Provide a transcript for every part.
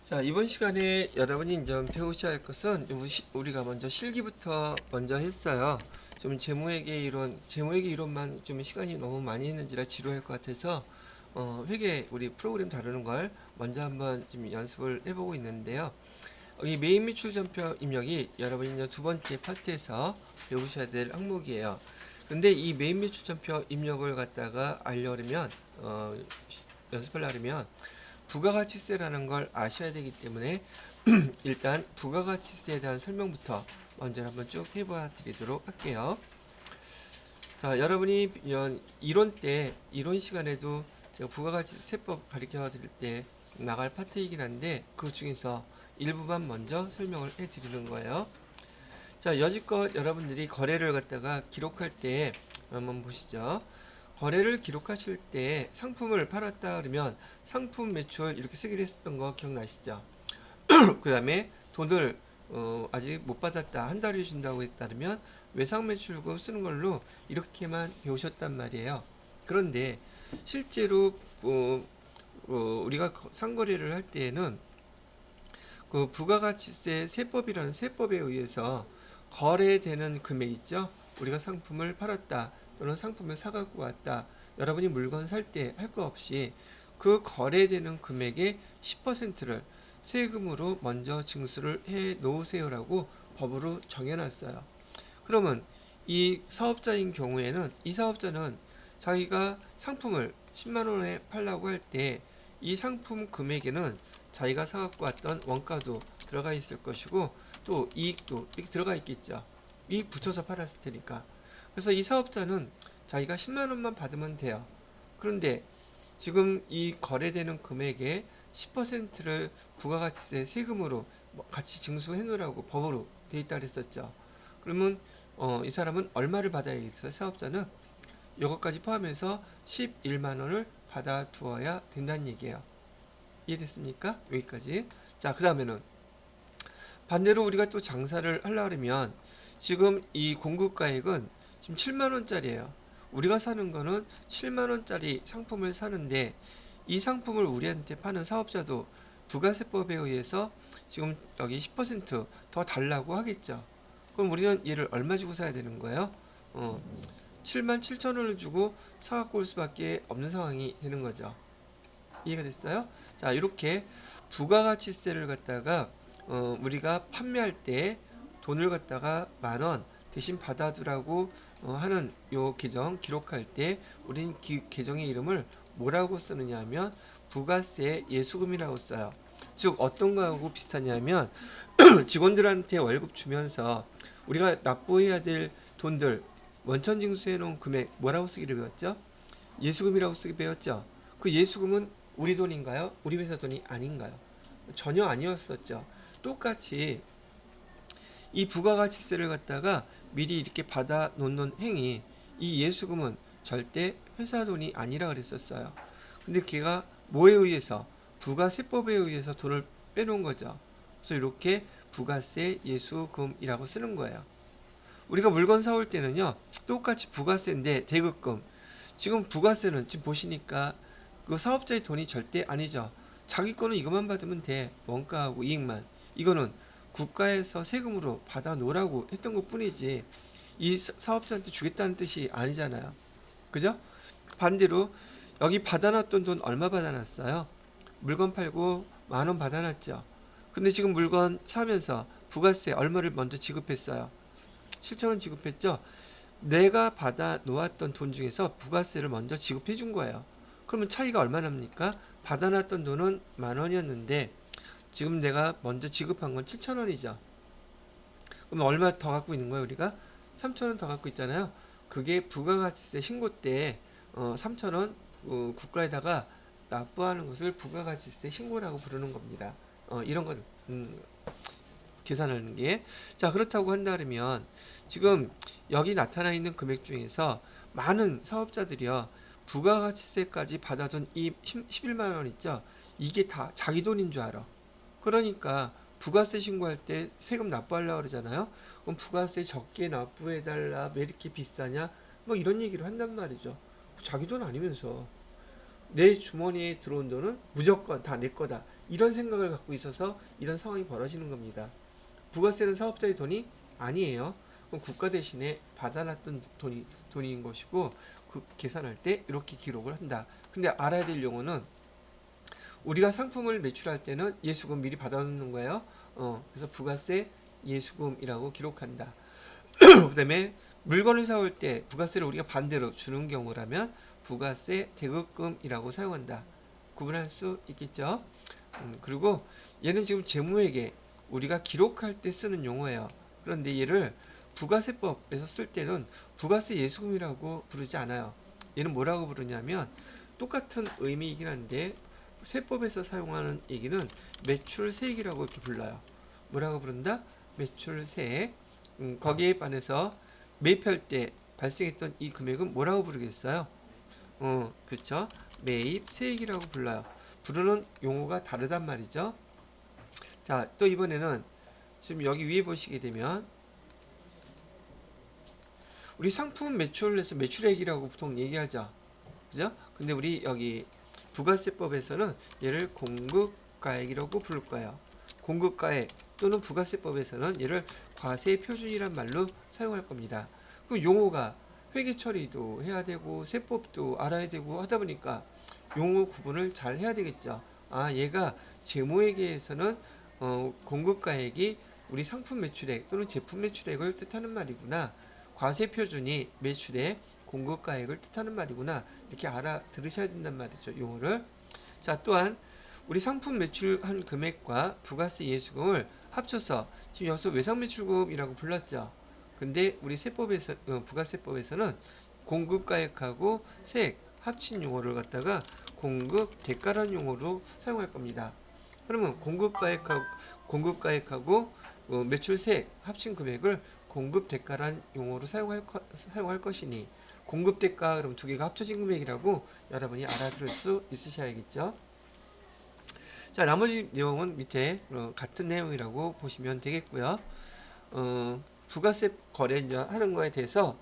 자, 이번 시간에 여러분이 이제 배우셔야 할 것은 우리가 먼저 실기부터 먼저 했어요. 좀 재무회계 이론만 좀 시간이 너무 많이 했는지라 지루할 것 같아서 회계 우리 프로그램 다루는 걸 먼저 한번 좀 연습을 해보고 있는데요. 이 메인 매출 전표 입력이 여러분이 이제 두 번째 파트에서 배우셔야 될 항목이에요. 근데 이 메인 매출 전표 입력을 갖다가 알려면 연습하려면 부가가치세라는 걸 아셔야 되기 때문에 일단 부가가치세에 대한 설명부터 먼저 한번 쭉 해봐 드리도록 할게요. 자, 여러분이 이론 시간에도 제가 부가가치세법 가르쳐 드릴 때 나갈 파트이긴 한데 그 중에서 일부만 먼저 설명을 해 드리는 거예요. 자, 여지껏 여러분들이 거래를 갖다가 기록할 때 한번 보시죠. 거래를 기록하실 때 상품을 팔았다 그러면 상품 매출 이렇게 쓰기로 했었던 거 기억나시죠? 그 다음에 돈을 아직 못 받았다, 한 달이 준다고 했다면 외상 매출금 쓰는 걸로 이렇게만 배우셨단 말이에요. 그런데 실제로 우리가 상거래를 할 때에는 그 부가가치세 세법이라는 세법에 의해서 거래되는 금액 있죠? 우리가 상품을 팔았다 또는 상품을 사갖고 왔다, 여러분이 물건 살 때 할 거 없이 그 거래되는 금액의 10%를 세금으로 먼저 징수를 해 놓으세요라고 법으로 정해놨어요. 그러면 이 사업자인 경우에는 이 사업자는 자기가 상품을 10만 원에 팔라고 할 때 이 상품 금액에는 자기가 사갖고 왔던 원가도 들어가 있을 것이고 또 이익도 이렇게 들어가 있겠죠. 이익 붙여서 팔았을 테니까. 그래서 이 사업자는 자기가 10만 원만 받으면 돼요. 그런데 지금 이 거래되는 금액의 10%를 부가가치세 세금으로 같이 징수해 놓으라고 법으로 돼 있다 그랬었죠. 그러면 이 사람은 얼마를 받아야겠어요? 사업자는 이것까지 포함해서 11만 원을 받아 두어야 된다는 얘기예요. 이해됐습니까? 여기까지. 자, 그 다음에는 반대로 우리가 또 장사를 하려면 지금 이 공급가액은 지금 7만 원짜리예요. 우리가 사는 거는 7만 원짜리 상품을 사는데 이 상품을 우리한테 파는 사업자도 부가세법에 의해서 지금 여기 10%더 달라고 하겠죠. 그럼 우리는 얘를 얼마 주고 사야 되는 거예요? 7만 7천 원을 주고 사갖고 올 수밖에 없는 상황이 되는 거죠. 이해가 됐어요? 자, 이렇게 부가가치세를 갖다가 우리가 판매할 때 돈을 갖다가 10,000원 대신 받아두라고 하는 요 계정 기록할 때 우린 계정의 이름을 뭐라고 쓰느냐 하면 부가세 예수금이라고 써요. 즉 어떤 거하고 비슷하냐면 직원들한테 월급 주면서 우리가 납부해야 될 돈들 원천징수해 놓은 금액 뭐라고 쓰기를 배웠죠? 예수금이라고 쓰기 배웠죠. 그 예수금은 우리 돈인가요? 우리 회사 돈이 아닌가요? 전혀 아니었었죠. 똑같이 이 부가가치세를 갖다가 미리 이렇게 받아 놓는 행위, 이 예수금은 절대 회사 돈이 아니라 그랬었어요. 근데 걔가 뭐에 의해서? 부가세법에 의해서 돈을 빼놓은 거죠. 그래서 이렇게 부가세 예수금이라고 쓰는 거예요. 우리가 물건 사올 때는요, 똑같이 부가세인데 대급금. 지금 부가세는 지금 보시니까 그 사업자의 돈이 절대 아니죠. 자기 거는 이것만 받으면 돼. 원가하고 이익만. 이거는 국가에서 세금으로 받아 놓으라고 했던 것 뿐이지 이 사업자한테 주겠다는 뜻이 아니잖아요. 그죠? 반대로 여기 받아놨던 돈 얼마 받아놨어요? 물건 팔고 10,000원 받아놨죠. 근데 지금 물건 사면서 부가세 얼마를 먼저 지급했어요? 7,000원 지급했죠. 내가 받아 놓았던 돈 중에서 부가세를 먼저 지급해 준 거예요. 그러면 차이가 얼마 납니까? 받아놨던 돈은 10,000원이었는데 지금 내가 먼저 지급한 건 7,000원이죠. 그럼 얼마 더 갖고 있는 거예요, 우리가? 3,000원 더 갖고 있잖아요. 그게 부가가치세 신고 때 3,000원 국가에다가 납부하는 것을 부가가치세 신고라고 부르는 겁니다. 이런 건 계산하는 게. 자, 그렇다고 한다면 지금 여기 나타나 있는 금액 중에서 많은 사업자들이요, 부가가치세까지 받아둔 이 11만 원 있죠? 이게 다 자기 돈인 줄 알아. 그러니까 부가세 신고할 때 세금 납부하려고 그러잖아요. 그럼 부가세 적게 납부해달라, 왜 이렇게 비싸냐, 뭐 이런 얘기를 한단 말이죠. 자기 돈 아니면서 내 주머니에 들어온 돈은 무조건 다 내 거다, 이런 생각을 갖고 있어서 이런 상황이 벌어지는 겁니다. 부가세는 사업자의 돈이 아니에요. 그럼 국가 대신에 받아놨던 돈인 것이고 그 계산할 때 이렇게 기록을 한다. 근데 알아야 될 용어는 우리가 상품을 매출할 때는 예수금 미리 받아놓는 거예요. 그래서 부가세 예수금이라고 기록한다. 그 다음에 물건을 사올 때 부가세를 우리가 반대로 주는 경우라면 부가세 대급금이라고 사용한다. 구분할 수 있겠죠? 그리고 얘는 지금 재무회계 우리가 기록할 때 쓰는 용어예요. 그런데 얘를 부가세법에서 쓸 때는 부가세 예수금이라고 부르지 않아요. 얘는 뭐라고 부르냐면 똑같은 의미이긴 한데 세법에서 사용하는 얘기는 매출세액이라고 이렇게 불러요. 뭐라고 부른다? 매출세액. 거기에 반해서 매입할 때 발생했던 이 금액은 뭐라고 부르겠어요? 그렇죠. 매입세액이라고 불러요. 부르는 용어가 다르단 말이죠. 자, 또 이번에는 지금 여기 위에 보시게 되면 우리 상품 매출에서 매출액이라고 보통 얘기하죠. 그죠? 근데 우리 여기 부가세법에서는 얘를 공급가액이라고 부를 거예요. 공급가액 또는 부가세법에서는 얘를 과세 표준이란 말로 사용할 겁니다. 그 용어가 회계 처리도 해야 되고 세법도 알아야 되고 하다 보니까 용어 구분을 잘 해야 되겠죠. 아, 얘가 재무회계에서는 공급가액이 우리 상품 매출액 또는 제품 매출액을 뜻하는 말이구나. 과세 표준이 매출액, 공급가액을 뜻하는 말이구나. 이렇게 알아들으셔야 된단 말이죠. 용어를. 자, 또한 우리 상품 매출한 금액과 부가세 예수금을 합쳐서 지금 여기서 외상매출금이라고 불렀죠. 근데 우리 세법에서 부가세법에서는 공급가액하고 세액 합친 용어를 갖다가 공급 대가라는 용어로 사용할 겁니다. 그러면 공급가액하고 매출세액 합친 금액을 공급대가란 용어로 사용할 것이니 공급대가 그럼 두 개가 합쳐진 금액이라고 여러분이 알아들을 수 있으셔야겠죠. 자, 나머지 내용은 밑에 같은 내용이라고 보시면 되겠고요. 부가세 거래 하는 거에 대해서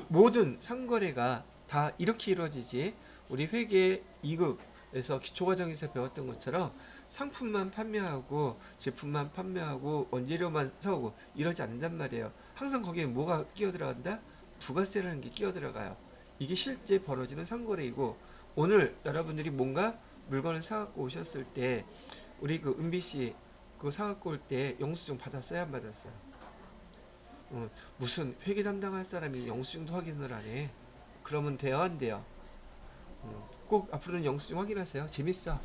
모든 상거래가 다 이렇게 이루어지지 우리 회계 2급에서 기초과정에서 배웠던 것처럼 상품만 판매하고 제품만 판매하고 원재료만 사오고 이러지 않는단 말이에요. 항상 거기에 뭐가 끼어들어간다? 부가세라는 게 끼어들어가요. 이게 실제 벌어지는 상거래이고 오늘 여러분들이 뭔가 물건을 사갖고 오셨을 때 우리 그 은비씨 그거 사갖고 올 때 영수증 받았어요? 안 받았어요? 무슨 회계 담당할 사람이 영수증도 확인을 안 해. 그러면 돼요? 안 돼요? 꼭 앞으로는 영수증 확인하세요. 재밌어.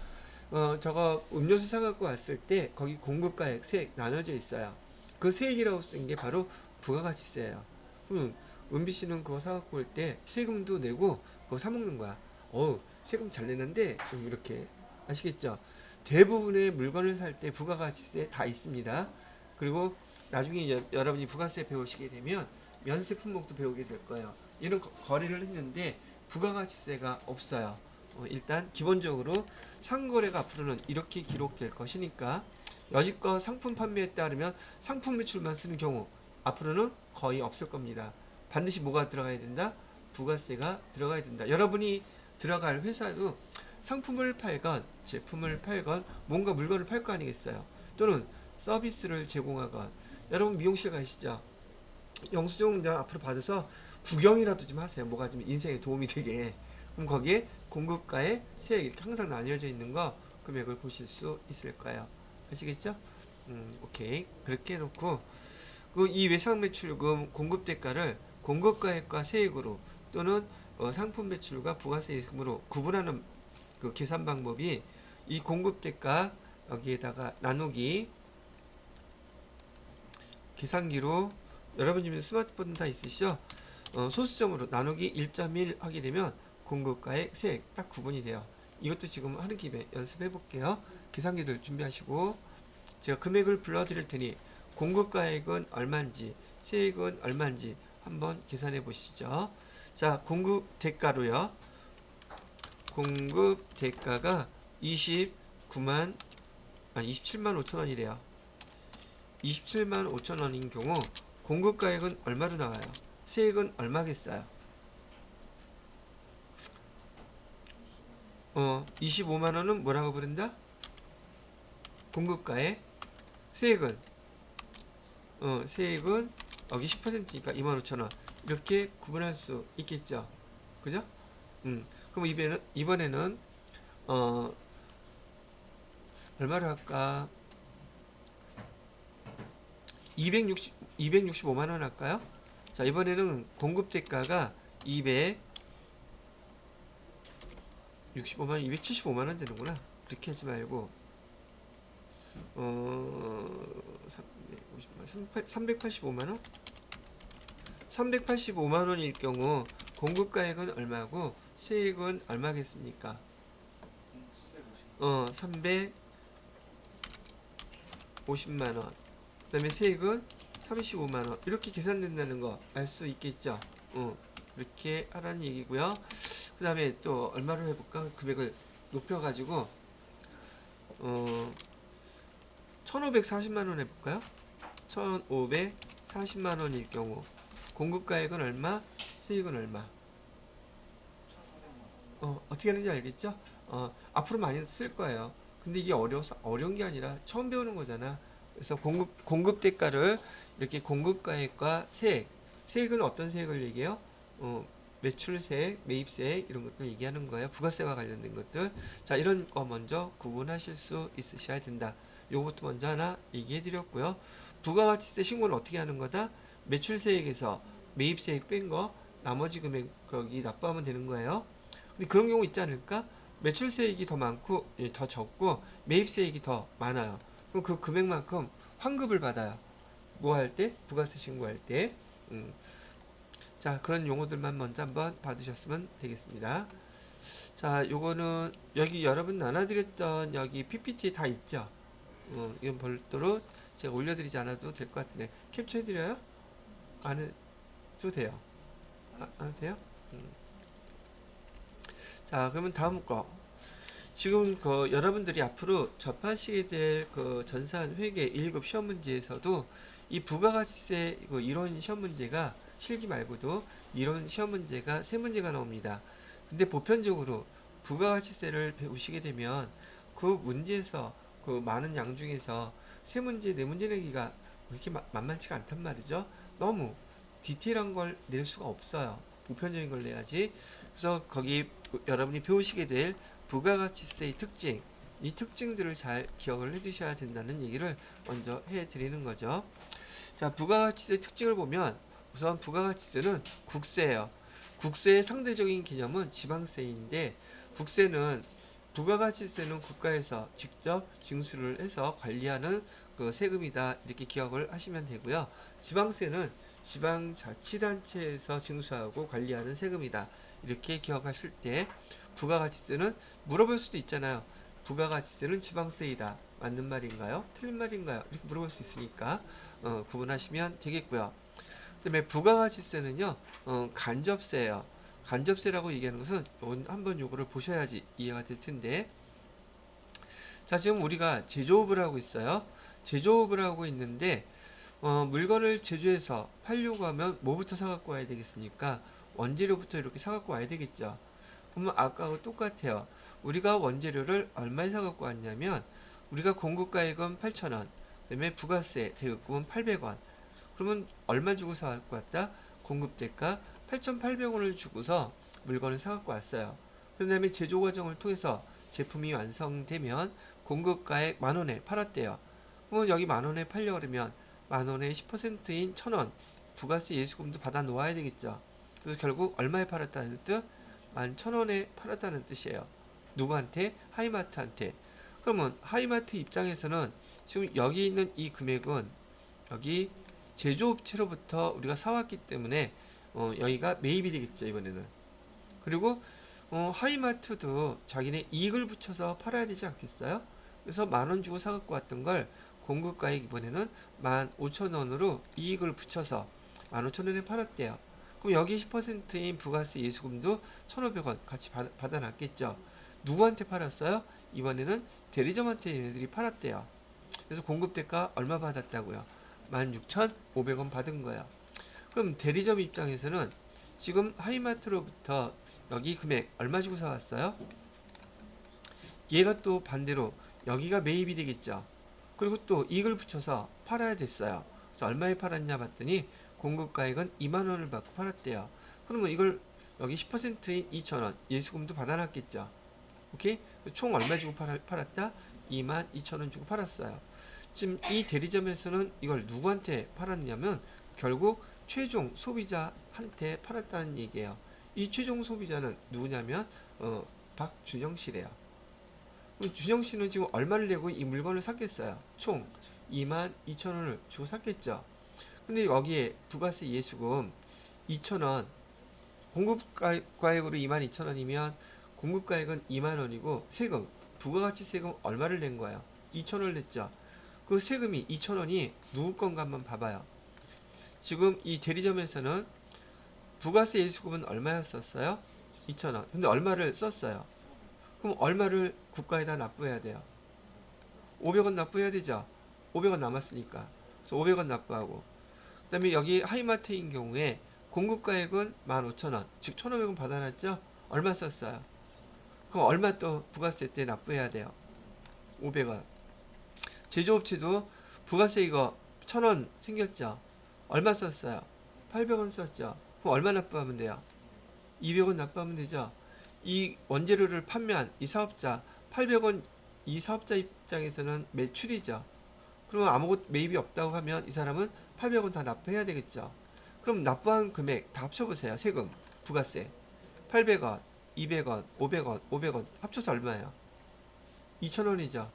저거 음료수 사갖고 왔을 때 거기 공급가액, 세액 나눠져 있어요. 그 세액이라고 쓴 게 바로 부가가치세예요. 그럼 은비 씨는 그거 사갖고 올 때 세금도 내고 그거 사 먹는 거야. 세금 잘 내는데 이렇게 아시겠죠? 대부분의 물건을 살 때 부가가치세 다 있습니다. 그리고 나중에 여러분이 부가세 배우시게 되면 면세 품목도 배우게 될 거예요. 이런 거래를 했는데 부가가치세가 없어요. 일단 기본적으로 상거래가 앞으로는 이렇게 기록될 것이니까 여지껏 상품 판매에 따르면 상품 매출만 쓰는 경우 앞으로는 거의 없을 겁니다. 반드시 뭐가 들어가야 된다? 부가세가 들어가야 된다. 여러분이 들어갈 회사도 상품을 팔건 제품을 팔건 뭔가 물건을 팔 거 아니겠어요. 또는 서비스를 제공하건 여러분 미용실 가시죠. 영수증 앞으로 받아서 구경이라도 좀 하세요. 뭐가 좀 인생에 도움이 되게. 그럼 거기에 공급가에 세액 이렇게 항상 나뉘어져 있는 거 금액을 보실 수 있을 거예요. 아시겠죠? 오케이. 그렇게 해놓고 그 이 외상매출금 공급대가를 공급가액과 세액으로 또는 상품 매출과 부가세 예금으로 구분하는 그 계산 방법이 이 공급대가 여기에다가 나누기 계산기로 여러분 집에 스마트폰 다 있으시죠? 소수점으로 나누기 1.1 하게 되면 공급가액 세액 딱 구분이 돼요. 이것도 지금 하는 김에 연습해 볼게요. 계산기들 준비하시고 제가 금액을 불러드릴 테니 공급가액은 얼마인지 세액은 얼마인지 한번 계산해 보시죠. 자, 공급 대가로요. 공급 대가가 27만 5천 원이래요. 27만 5천 원인 경우 공급가액은 얼마로 나와요? 세액은 얼마겠어요? 25만 원은 뭐라고 부른다? 공급가의 세액은 세액은 여기 10%니까 25,000원 이렇게 구분할 수 있겠죠. 그죠? 그럼 이번에는 얼마로 할까? 265만 원 할까요? 자, 이번에는 공급 대가가 265만 원, 275만 원 되는구나. 그렇게 하지 말고 385만 원? 385만 원일 경우 공급가액은 얼마고 세액은 얼마겠습니까? 350만 원. 그다음에 세액은 35만 원. 이렇게 계산된다는 거 알 수 있겠죠? 이렇게 하라는 얘기고요. 그다음에 또 얼마로 해볼까? 금액을 높여가지고 1,540만 원 해볼까요? 1,540만 원일 경우 공급가액은 얼마? 세액은 얼마? 어떻게 하는지 알겠죠? 앞으로 많이 쓸 거예요. 근데 이게 어려운 게 아니라 처음 배우는 거잖아. 그래서 공급 대가를 이렇게 공급가액과 세액은 어떤 세액을 얘기해요? 매출세액, 매입세액 이런 것들 얘기하는 거예요. 부가세와 관련된 것들. 자, 이런 거 먼저 구분하실 수 있으셔야 된다. 요것부터 먼저 하나 얘기해 드렸고요. 부가가치세 신고는 어떻게 하는 거다? 매출세액에서 매입세액 뺀 거 나머지 금액 거기 납부하면 되는 거예요. 근데 그런 경우 있지 않을까? 매출세액이 더 많고 더 적고 매입세액이 더 많아요. 그럼 그 금액만큼 환급을 받아요. 뭐 할 때? 부가세 신고할 때. 자, 그런 용어들만 먼저 한번 받으셨으면 되겠습니다. 자, 요거는 여기 여러분 나눠드렸던 여기 PPT에 다 있죠? 이건 별도로 제가 올려드리지 않아도 될 것 같은데 캡처해드려요? 안 해도 돼요. 안 해도 돼요? 자, 그러면 다음 거. 지금 여러분들이 앞으로 접하시게 될 전산 회계 1급 시험 문제에서도 이 부가가치세 이론 시험 문제가 실기 말고도 이론 시험 문제가 3문제가 나옵니다. 근데 보편적으로 부가가치세를 배우시게 되면 그 문제에서 그 많은 양 중에서 3문제, 4문제 내기가 그렇게 만만치가 않단 말이죠. 너무 디테일한 걸 낼 수가 없어요. 보편적인 걸 내야지. 그래서 거기 여러분이 배우시게 될 부가가치세의 특징, 이 특징들을 잘 기억을 해두셔야 된다는 얘기를 먼저 해드리는 거죠. 자, 부가가치세 특징을 보면 우선 부가가치세는 국세예요. 국세의 상대적인 개념은 지방세인데 부가가치세는 국가에서 직접 징수를 해서 관리하는 그 세금이다 이렇게 기억을 하시면 되고요. 지방세는 지방자치단체에서 징수하고 관리하는 세금이다 이렇게 기억하실 때 부가가치세는 물어볼 수도 있잖아요. 부가가치세는 지방세이다. 맞는 말인가요? 틀린 말인가요? 이렇게 물어볼 수 있으니까 구분하시면 되겠고요. 그 다음에 부가가치세는요 간접세예요. 간접세라고 얘기하는 것은 한번 요거를 보셔야지 이해가 될 텐데, 자, 지금 우리가 제조업을 하고 있어요. 제조업을 하고 있는데 물건을 제조해서 팔려고 하면 뭐부터 사갖고 와야 되겠습니까? 원재료부터 이렇게 사갖고 와야 되겠죠. 그러면 아까하고 똑같아요. 우리가 원재료를 얼마에 사갖고 왔냐면 우리가 공급가액은 8,000원, 그 다음에 부가세 대금은 800원. 그러면 얼마 주고 사갖고 왔다? 공급대가 8,800원을 주고서 물건을 사갖고 왔어요. 그 다음에 제조 과정을 통해서 제품이 완성되면 공급가액 만원에 팔았대요. 그러면 여기 만원에 팔려고 그러면 만원의 10%인 1,000원 부가세 예수금도 받아 놓아야 되겠죠. 그래서 결국 얼마에 팔았다는 뜻? 11,000원에 팔았다는 뜻이에요. 누구한테? 하이마트한테. 그러면 하이마트 입장에서는 지금 여기 있는 이 금액은 여기 제조업체로부터 우리가 사왔기 때문에 여기가 매입이 되겠죠, 이번에는. 그리고 하이마트도 자기네 이익을 붙여서 팔아야 되지 않겠어요? 그래서 만원 주고 사갖고 왔던 걸 공급가액 이번에는 15,000원으로 이익을 붙여서 15,000원에 팔았대요. 그럼 여기 10%인 부가세 예수금도 1,500원 같이 받아놨겠죠. 누구한테 팔았어요? 이번에는 대리점한테 얘네들이 팔았대요. 그래서 공급대가 얼마 받았다고요? 16,500원 받은 거예요. 그럼 대리점 입장에서는 지금 하이마트로부터 여기 금액 얼마 주고 사왔어요? 얘가 또 반대로 여기가 매입이 되겠죠. 그리고 또 이익을 붙여서 팔아야 됐어요. 그래서 얼마에 팔았냐 봤더니 공급가액은 2만 원을 받고 팔았대요. 그러면 이걸 여기 10%인 2,000원 예수금도 받아놨겠죠. 오케이? 총 얼마 주고 팔았다? 2만 2천 원 주고 팔았어요. 지금 이 대리점에서는 이걸 누구한테 팔았냐면 결국 최종 소비자한테 팔았다는 얘기예요. 이 최종 소비자는 누구냐면 박준영 씨래요. 그럼 준영 씨는 지금 얼마를 내고 이 물건을 샀겠어요? 총 2만 2천 원을 주고 샀겠죠. 근데 여기에 부가세 예수금 2천 원 공급가액으로 2만 2천 원이면 공급가액은 2만 원이고 세금 부가가치 세금 얼마를 낸 거예요? 2천 원을 냈죠. 그 세금이 2천 원이 누구 건가 한번 봐봐요. 지금 이 대리점에서는 부가세 예수금은 얼마였었어요? 2천 원. 근데 얼마를 썼어요? 그럼 얼마를 국가에다 납부해야 돼요? 500원 납부해야 되죠. 500원 남았으니까. 그래서 500원 납부하고. 그 다음에 여기 하이마트인 경우에 공급가액은 15,000원, 즉 1,500원 받아놨죠? 얼마 썼어요? 그럼 얼마 또 부가세 때 납부해야 돼요? 500원. 제조업체도 부가세 이거 1,000원 생겼죠? 얼마 썼어요? 800원 썼죠? 그럼 얼마 납부하면 돼요? 200원 납부하면 되죠? 이 원재료를 판매한 이 사업자 800원 이 사업자 입장에서는 매출이죠. 그러면 아무것도 매입이 없다고 하면 이 사람은 800원 다 납부해야 되겠죠. 그럼 납부한 금액 다 합쳐보세요. 세금, 부가세 800원, 200원, 500원, 500원 합쳐서 얼마예요? 2,000원이죠.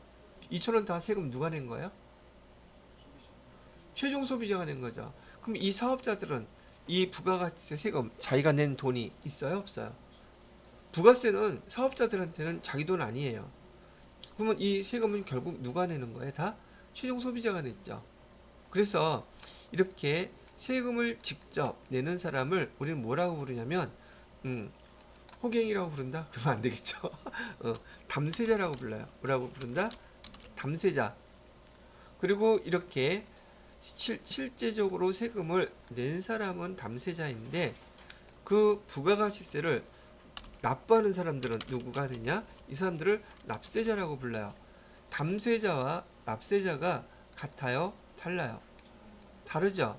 2,000원 다 세금 누가 낸 거예요? 최종 소비자가 낸 거죠. 그럼 이 사업자들은 이 부가가치세 세금 자기가 낸 돈이 있어요? 없어요? 부가세는 사업자들한테는 자기 돈 아니에요. 그러면 이 세금은 결국 누가 내는 거예요? 다 최종 소비자가 냈죠. 그래서 이렇게 세금을 직접 내는 사람을 우리는 뭐라고 부르냐면 호갱이라고 부른다? 그러면 안 되겠죠. 담세자라고 불러요. 뭐라고 부른다? 담세자. 그리고 이렇게 실제적으로 세금을 낸 사람은 담세자인데 그 부가가치세를 납부하는 사람들은 누구가 되냐? 이 사람들을 납세자라고 불러요. 담세자와 납세자가 같아요? 달라요? 다르죠?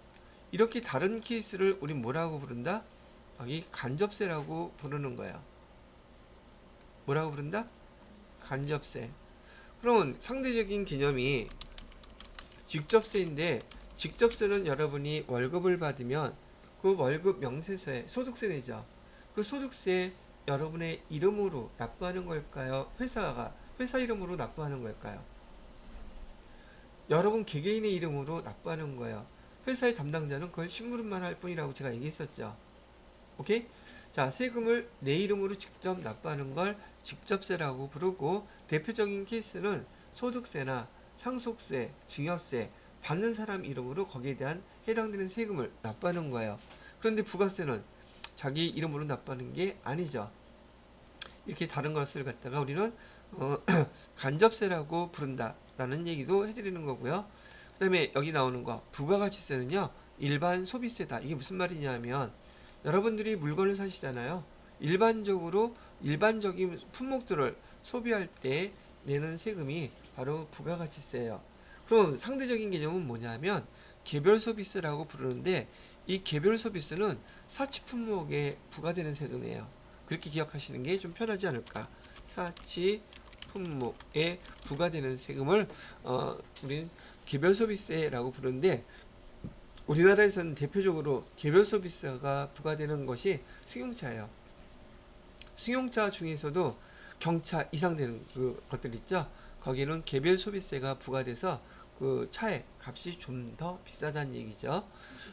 이렇게 다른 케이스를 우린 뭐라고 부른다? 여기 간접세라고 부르는 거예요. 뭐라고 부른다? 간접세. 그러면 상대적인 개념이 직접세인데 직접세는 여러분이 월급을 받으면 그 월급 명세서에 소득세 내죠. 그 소득세 여러분의 이름으로 납부하는 걸까요? 회사 이름으로 납부하는 걸까요? 여러분 개개인의 이름으로 납부하는 거예요. 회사의 담당자는 그걸 심부름만 할 뿐이라고 제가 얘기했었죠. 오케이? 자, 세금을 내 이름으로 직접 납부하는 걸 직접세라고 부르고 대표적인 케이스는 소득세나 상속세, 증여세 받는 사람 이름으로 거기에 대한 해당되는 세금을 납부하는 거예요. 그런데 부가세는 자기 이름으로 납부하는 게 아니죠. 이렇게 다른 것을 갖다가 우리는 간접세라고 부른다라는 얘기도 해드리는 거고요. 그 다음에 여기 나오는 거 부가가치세는요 일반 소비세다. 이게 무슨 말이냐면 여러분들이 물건을 사시잖아요. 일반적인 품목들을 소비할 때 내는 세금이 바로 부가가치세예요. 그럼 상대적인 개념은 뭐냐면 개별 소비세라고 부르는데 이 개별 소비세는 사치 품목에 부과되는 세금이에요. 그렇게 기억하시는 게 좀 편하지 않을까. 사치 품목에 부과되는 세금을 우리는 개별 소비세라고 부르는데 우리나라에서는 대표적으로 개별 소비세가 부과되는 것이 승용차예요. 승용차 중에서도 경차 이상 되는 그 것들 있죠. 거기는 개별 소비세가 부과돼서 그 차의 값이 좀 더 비싸다는 얘기죠.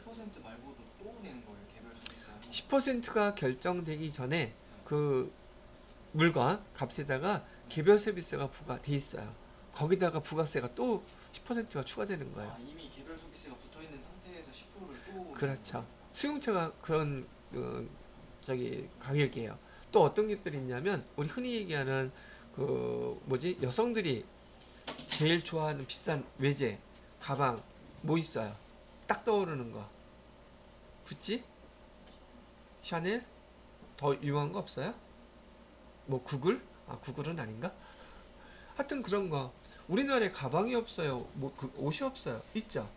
10% 말고도 또 내는 거예요, 개별 소비세? 10%가 결정되기 전에 그 물건 값에다가 개별 소비세가 부과돼 있어요. 거기다가 부가세가 또 10%가 추가되는 거예요. 아, 이미 개별 소비세가 붙어 있는 상태에서 10%를 또 그렇죠. 승용차가 그런 가격이에요. 또 어떤 것들이 있냐면 우리 흔히 얘기하는 여성들이 제일 좋아하는 비싼 외제 가방 뭐 있어요? 딱 떠오르는 거. 구찌? 샤넬? 더 유명한 거 없어요? 뭐 구글? 아 구글은 아닌가? 하여튼 그런 거 우리나라에 가방이 없어요. 뭐 그 옷이 없어요. 있죠.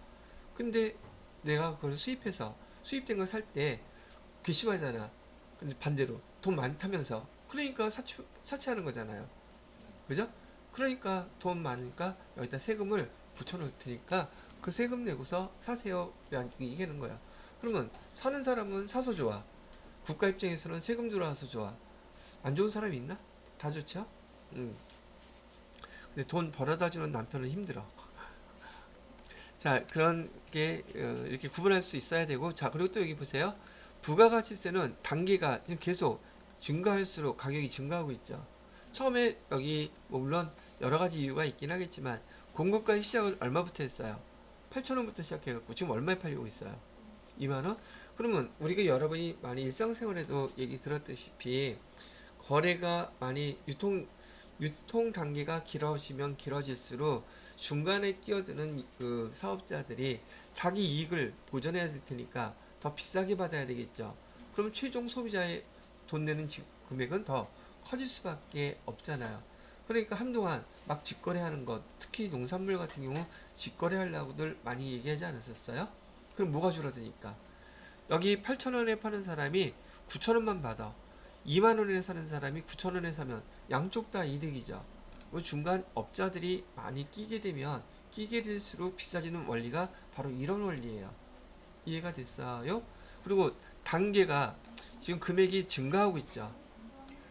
근데 내가 그걸 수입해서 수입된 걸 살 때 괘씸하잖아. 근데 반대로 돈 많다면서 그러니까 사치하는 거잖아요. 그죠? 그러니까 돈 많으니까 여기다 세금을 붙여놓을 테니까 그 세금 내고서 사세요. 이게는 거야. 그러면 사는 사람은 사서 좋아. 국가 입장에서는 세금 들어와서 좋아. 안 좋은 사람이 있나? 다 좋죠? 근데 돈 벌어다 주는 남편은 힘들어. 자, 그런 게 이렇게 구분할 수 있어야 되고, 자, 그리고 또 여기 보세요. 부가가치세는 단계가 지금 계속 증가할수록 가격이 증가하고 있죠. 처음에 여기 뭐 물론 여러 가지 이유가 있긴 하겠지만 공급가의 시작은 얼마부터 했어요? 8,000원부터 시작해갖고 지금 얼마에 팔리고 있어요? 2만 원? 그러면 우리가 여러분이 많이 일상생활에도 얘기 들었다시피 거래가 많이 유통 단계가 길어지면 길어질수록 중간에 끼어드는 그 사업자들이 자기 이익을 보전해야 될 테니까 더 비싸게 받아야 되겠죠. 그럼 최종 소비자의 돈 내는 금액은 더 커질 수밖에 없잖아요. 그러니까 한동안 막 직거래하는 것, 특히 농산물 같은 경우 직거래하려고들 많이 얘기하지 않았었어요? 그럼 뭐가 줄어드니까? 여기 8,000원에 파는 사람이 9,000원만 받아. 2만 원에 사는 사람이 9천 원에 사면 양쪽 다 이득이죠. 중간 업자들이 많이 끼게 될수록 비싸지는 원리가 바로 이런 원리예요. 이해가 됐어요? 그리고 단계가 지금 금액이 증가하고 있죠.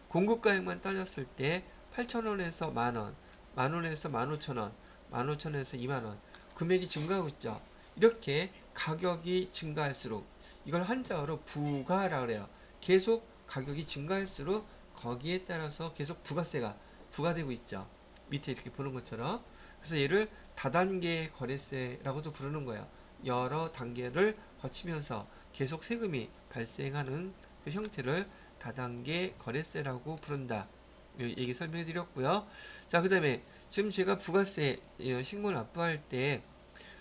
공급가액만 따졌을 때 8,000원에서 만원, 만원에서 15,000원, 15,000원에서 2만원 금액이 증가하고 있죠. 이렇게 가격이 증가할수록 이걸 한자어로 부가라 그래요. 계속 가격이 증가할수록 거기에 따라서 계속 부가세가 부과되고 있죠. 밑에 이렇게 보는 것처럼. 그래서 얘를 다단계 거래세라고도 부르는 거예요. 여러 단계를 거치면서 계속 세금이 발생하는 그 형태를 다단계 거래세라고 부른다. 얘기 설명해 드렸고요. 자, 그 다음에 지금 제가 부가세 신고 납부할 때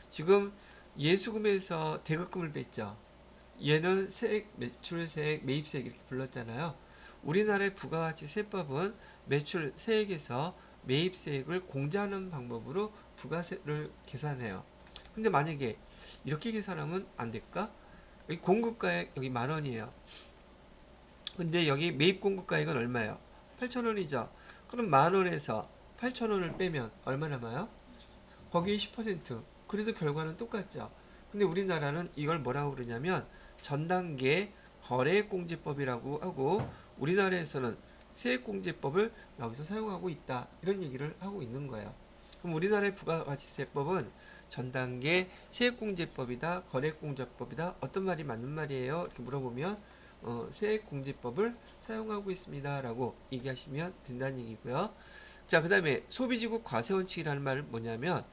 지금 예수금에서 대급금을 뺐죠. 얘는 세액, 매출세액, 매입세액 이렇게 불렀잖아요. 우리나라의 부가가치세법은 매출 세액에서 매입세액을 공제하는 방법으로 부가세를 계산해요. 근데 만약에 이렇게 계산하면 안 될까? 여기 공급가액 여기 만 원이에요. 근데 여기 매입 공급가액은 얼마예요? 8,000원이죠. 그럼 만 원에서 8,000원을 빼면 얼마 남아요? 거기에 10%. 그래도 결과는 똑같죠. 근데 우리나라는 이걸 뭐라고 그러냐면 전단계 거래공제법이라고 하고 우리나라에서는 세액공제법을 여기서 사용하고 있다. 이런 얘기를 하고 있는 거예요. 그럼 우리나라의 부가가치세법은 전단계 세액공제법이다. 거래공제법이다. 어떤 말이 맞는 말이에요? 이렇게 물어보면 세액공제법을 사용하고 있습니다. 라고 얘기하시면 된다는 얘기고요. 자, 그 다음에 소비지국 과세원칙이라는 말은 뭐냐면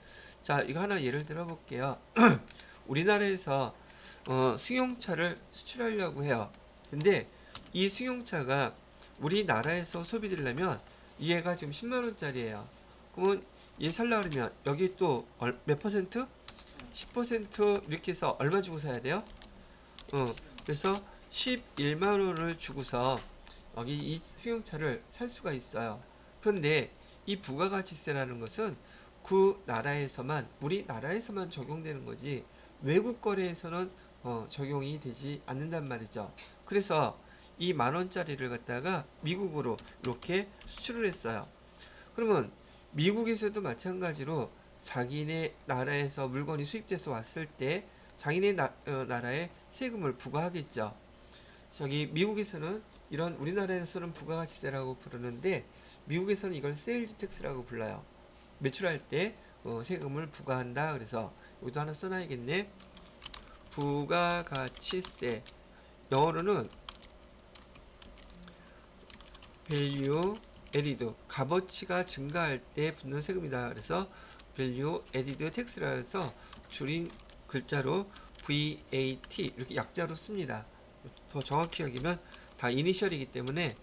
자, 이거 하나 예를 들어 볼게요. 우리나라에서 승용차를 수출하려고 해요. 근데 이 승용차가 우리나라에서 소비되려면 얘가 지금 10만원짜리예요. 그러면 얘 살라 그러면 여기 또 몇 퍼센트? 10% 이렇게 해서 얼마 주고 사야 돼요? 그래서 11만원을 주고서 여기 이 승용차를 살 수가 있어요. 그런데 이 부가가치세라는 것은 그 나라에서만 우리나라에서만 적용되는 거지 외국 거래에서는 적용이 되지 않는단 말이죠. 그래서 이 만원짜리를 갖다가 미국으로 이렇게 수출을 했어요. 그러면 미국에서도 마찬가지로 자기네 나라에서 물건이 수입돼서 왔을 때 자기네 나라에 세금을 부과하겠죠. 저기 미국에서는 이런 우리나라에서는 부가가치세라고 부르는데 미국에서는 이걸 세일즈 텍스라고 불러요. 매출할 때 세금을 부과한다. 그래서 여기도 하나 써놔야겠네. 부가가치세 영어로는 value added 값어치가 증가할 때 붙는 세금이다. 그래서 value added tax라 해서 줄인 글자로 VAT 이렇게 약자로 씁니다. 더 정확히 여기면 다 이니셜이기 때문에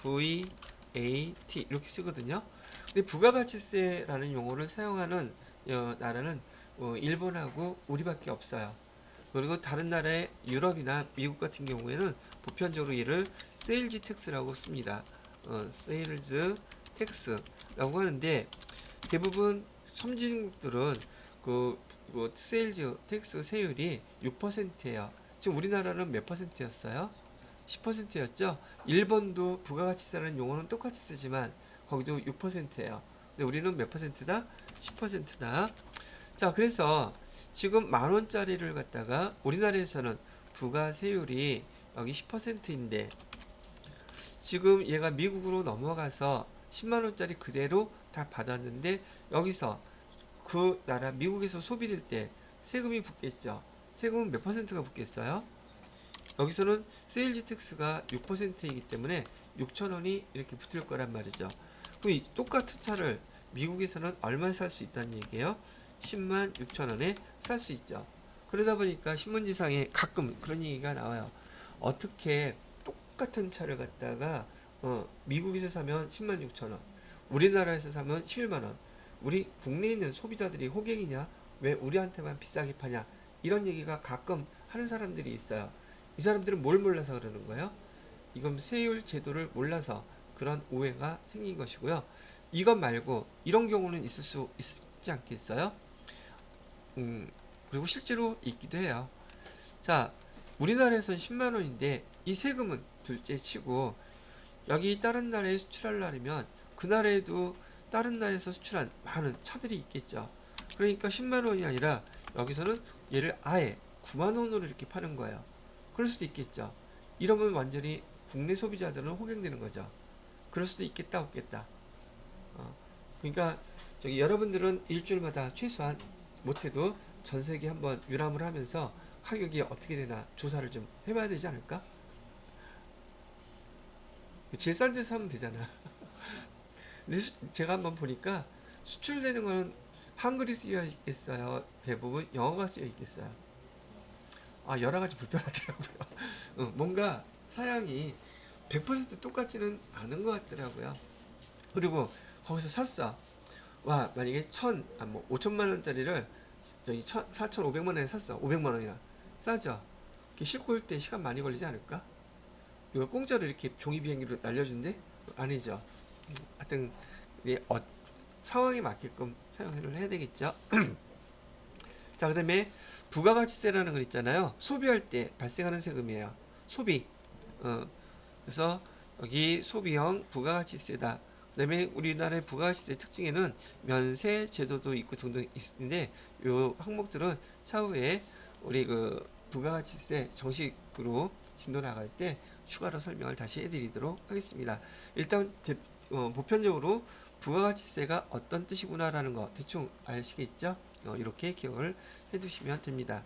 VAT 이렇게 쓰거든요. 근데 부가가치세라는 용어를 사용하는 나라는 일본하고 우리밖에 없어요. 그리고 다른 나라의 유럽이나 미국 같은 경우에는 보편적으로 얘를 세일즈 텍스라고 씁니다. 세일즈 텍스라고 하는데 대부분 선진국들은 그 세일즈 텍스 세율이 6%예요. 지금 우리나라는 몇 %였어요? 10%였죠? 일본도 부가가치세라는 용어는 똑같이 쓰지만 거기도 6%예요. 근데 우리는 몇 %다? 10%다. 자, 그래서 지금 10,000원짜리를 갖다가 우리나라에서는 부가세율이 여기 10%인데 지금 얘가 미국으로 넘어가서 10만원짜리 그대로 다 받았는데 여기서 그 나라 미국에서 소비될 때 세금이 붙겠죠. 세금은 몇 %가 붙겠어요? 여기서는 세일즈 텍스가 6%이기 때문에 6,000원이 이렇게 붙을 거란 말이죠. 그럼 이 똑같은 차를 미국에서는 얼마에 살 수 있다는 얘기예요? 10만 6천원에 살 수 있죠. 그러다 보니까 신문지상에 가끔 그런 얘기가 나와요. 어떻게 똑같은 차를 갖다가 미국에서 사면 10만 6천원, 우리나라에서 사면 11만원, 우리 국내에 있는 소비자들이 호갱이냐? 왜 우리한테만 비싸게 파냐? 이런 얘기가 가끔 하는 사람들이 있어요. 이 사람들은 뭘 몰라서 그러는 거예요? 이건 세율 제도를 몰라서 그런 오해가 생긴 것이고요. 이것 말고 이런 경우는 있을 수 있지 않겠어요? 그리고 실제로 있기도 해요. 자, 우리나라에서는 10만원인데 이 세금은 둘째 치고 여기 다른 나라에 수출하려면 그 나라에도 다른 나라에서 수출한 많은 차들이 있겠죠. 그러니까 10만원이 아니라 여기서는 얘를 아예 9만원으로 이렇게 파는 거예요. 그럴 수도 있겠죠. 이러면 완전히 국내 소비자들은 호갱되는 거죠. 그럴 수도 있겠다 없겠다. 그러니까 저기 여러분들은 일주일마다 최소한 못해도 전 세계 한번 유람을 하면서 가격이 어떻게 되나 조사를 좀 해봐야 되지 않을까? 제일 싼 데서 하면 되잖아. 근데 제가 한번 보니까 수출되는 거는 한글이 쓰여 있겠어요? 대부분 영어가 쓰여 있겠어요? 여러 가지 불편하더라고요. 뭔가 사양이 100% 똑같지는 않은 것 같더라고요. 그리고 거기서 샀어. 와, 만약에 5천만 원짜리를 저기 4,500만 원에 샀어. 500만 원이나. 싸죠? 이렇게 싣고 올 때 시간 많이 걸리지 않을까? 이거 공짜로 이렇게 종이 비행기로 날려준대? 아니죠. 하여튼, 상황에 맞게끔 사용을 해야 되겠죠. 자, 그 다음에 부가가치세라는 거 있잖아요. 소비할 때 발생하는 세금이에요. 소비. 그래서 여기 소비형 부가가치세다. 그 다음에 우리나라의 부가가치세 특징에는 면세 제도도 있고 등등 있는데 요 항목들은 차후에 우리 그 부가가치세 정식으로 진도 나갈 때 추가로 설명을 다시 해드리도록 하겠습니다. 일단 보편적으로 부가가치세가 어떤 뜻이구나라는 거 대충 아시겠죠? 이렇게 기억을 해두시면 됩니다.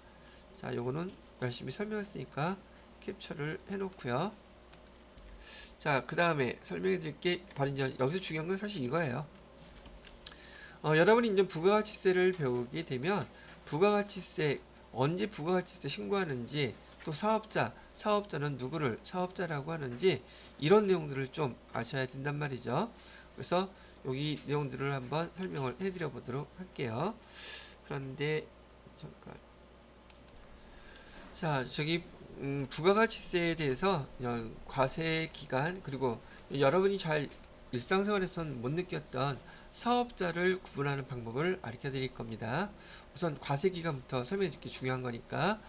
자, 요거는 열심히 설명했으니까 캡처를 해놓고요. 자, 그 다음에 설명해 드릴게 바로 이제 여기서 중요한 건 사실 이거예요. 여러분이 이제 부가가치세를 배우게 되면 부가가치세 언제 부가가치세 신고하는지 또 사업자는 누구를 사업자라고 하는지 이런 내용들을 좀 아셔야 된단 말이죠. 그래서 여기 내용들을 한번 설명을 해드려 보도록 할게요. 그런데 잠깐 자 저기 부가가치세에 대해서 과세 기간 그리고 여러분이 잘 일상생활에선 못 느꼈던 사업자를 구분하는 방법을 알려 드릴 겁니다. 우선 과세 기간부터 설명해 드릴 게 중요한 거니까.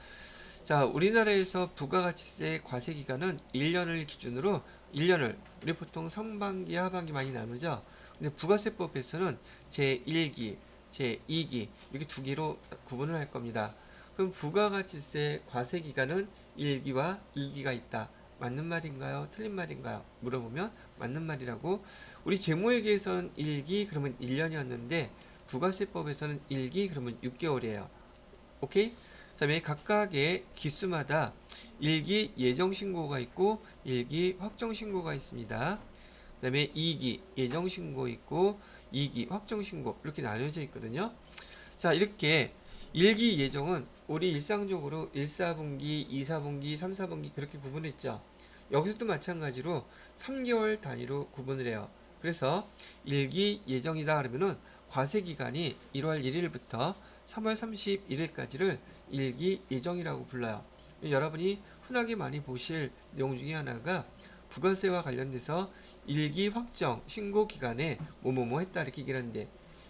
자, 우리나라에서 부가가치세 과세 기간은 1년을 기준으로 1년을 우리 보통 상반기 하반기 많이 나누죠. 근데 부가세법에서는 제1기, 제2기 이렇게 두 개로 구분을 할 겁니다. 그럼 부가가치세 과세 기간은 1기와 2기가 있다. 맞는 말인가요? 틀린 말인가요? 물어보면 맞는 말이라고. 우리 재무회계에서는 1기 그러면 1년이었는데 부가세법에서는 1기 그러면 6개월이에요. 오케이? 그 다음에 각각의 기수마다 1기 예정신고가 있고 1기 확정신고가 있습니다. 그 다음에 2기 예정신고 있고 2기 확정신고 이렇게 나뉘어져 있거든요. 자, 이렇게 1기 예정은 우리 일상적으로 1, 4분기, 2, 4분기, 3, 4분기 그렇게 구분했죠. 여기서도 마찬가지로 3개월 단위로 구분을 해요. 그래서 1기 예정이다 그러면은 과세기간이 1월 1일부터 3월 31일까지를 1기 예정이라고 불러요. 여러분이 흔하게 많이 보실 내용 중에 하나가 부가세와 관련돼서 1기 확정 신고 기간에 뭐뭐뭐 했다 이렇게 얘기를 하는데